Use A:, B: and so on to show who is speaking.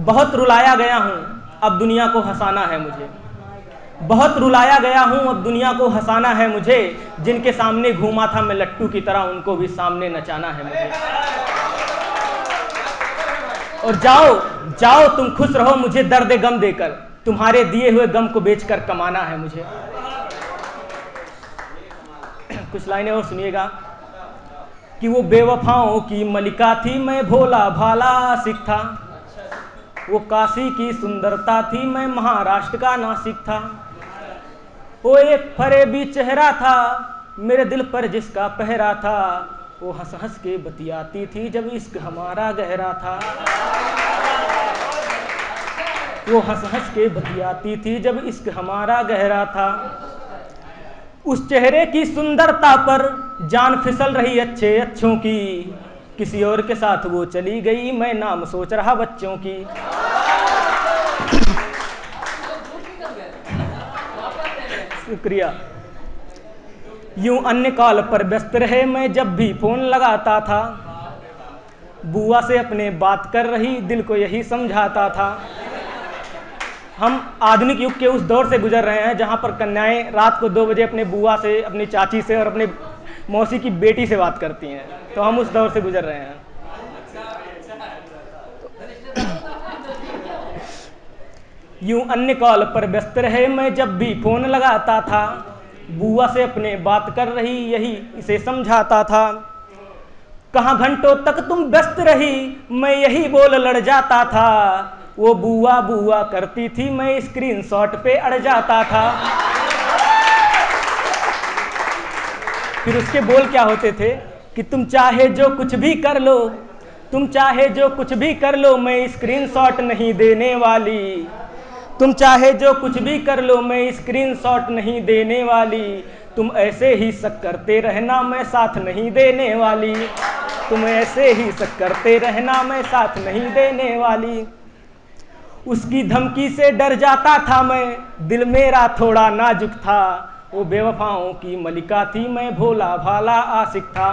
A: बहुत रुलाया गया हूँ अब दुनिया को हंसाना है मुझे, बहुत रुलाया गया हूँ अब दुनिया को हंसाना है मुझे, जिनके सामने घूमा था मैं लट्टू की तरह उनको भी सामने नचाना है मुझे। और जाओ जाओ तुम खुश रहो मुझे दर्द गम देकर, तुम्हारे दिए हुए गम को बेचकर कमाना है मुझे। कुछ लाइनें और सुनिएगा कि वो बेवफाओं की मलिका थी मैं भोला भाला आशिक था, वो काशी की सुंदरता थी मैं महाराष्ट्र का नासिक था, वो एक फरेबी चेहरा था मेरे दिल पर जिसका पहरा था, वो हंस हंस के बतियाती थी जब इश्क हमारा गहरा था, वो हंस हंस के बतियाती थी जब इश्क हमारा गहरा था। उस चेहरे की सुंदरता पर जान फिसल रही अच्छे अच्छों की, किसी और के साथ वो चली गई मैं नाम सोच रहा बच्चों की। शुक्रिया। यूं अन्य कॉल पर व्यस्त रहे मैं जब भी फोन लगाता था, बुआ से अपने बात कर रही दिल को यही समझाता था। हम आधुनिक युग के उस दौर से गुजर रहे हैं जहां पर कन्याएं रात को 2 बजे अपने बुआ से, अपनी चाची से और अपने मौसी की बेटी से बात करती हैं, तो हम उस दौर से गुजर रहे हैं। यूं अन्य कॉल पर व्यस्त रहे मैं जब भी फोन लगाता था, बुआ से अपने बात कर रही यही इसे समझाता था। कहाँ घंटों तक तुम व्यस्त रही मैं यही बोल लड़ जाता था, वो बुआ बुआ करती थी मैं स्क्रीनशॉट पे अड़ जाता था। फिर उसके बोल क्या होते थे कि तुम चाहे जो कुछ भी कर लो, तुम चाहे जो कुछ भी कर लो मैं स्क्रीनशॉट नहीं देने वाली, तुम चाहे जो कुछ भी कर लो मैं स्क्रीनशॉट नहीं देने वाली, तुम ऐसे ही शक करते रहना मैं साथ नहीं देने वाली, तुम ऐसे ही शक करते रहना मैं साथ नहीं देने वाली। उसकी धमकी से डर जाता था मैं, दिल मेरा थोड़ा नाजुक था, वो बेवफाओं की मलिका थी मैं भोला भाला आशिक था।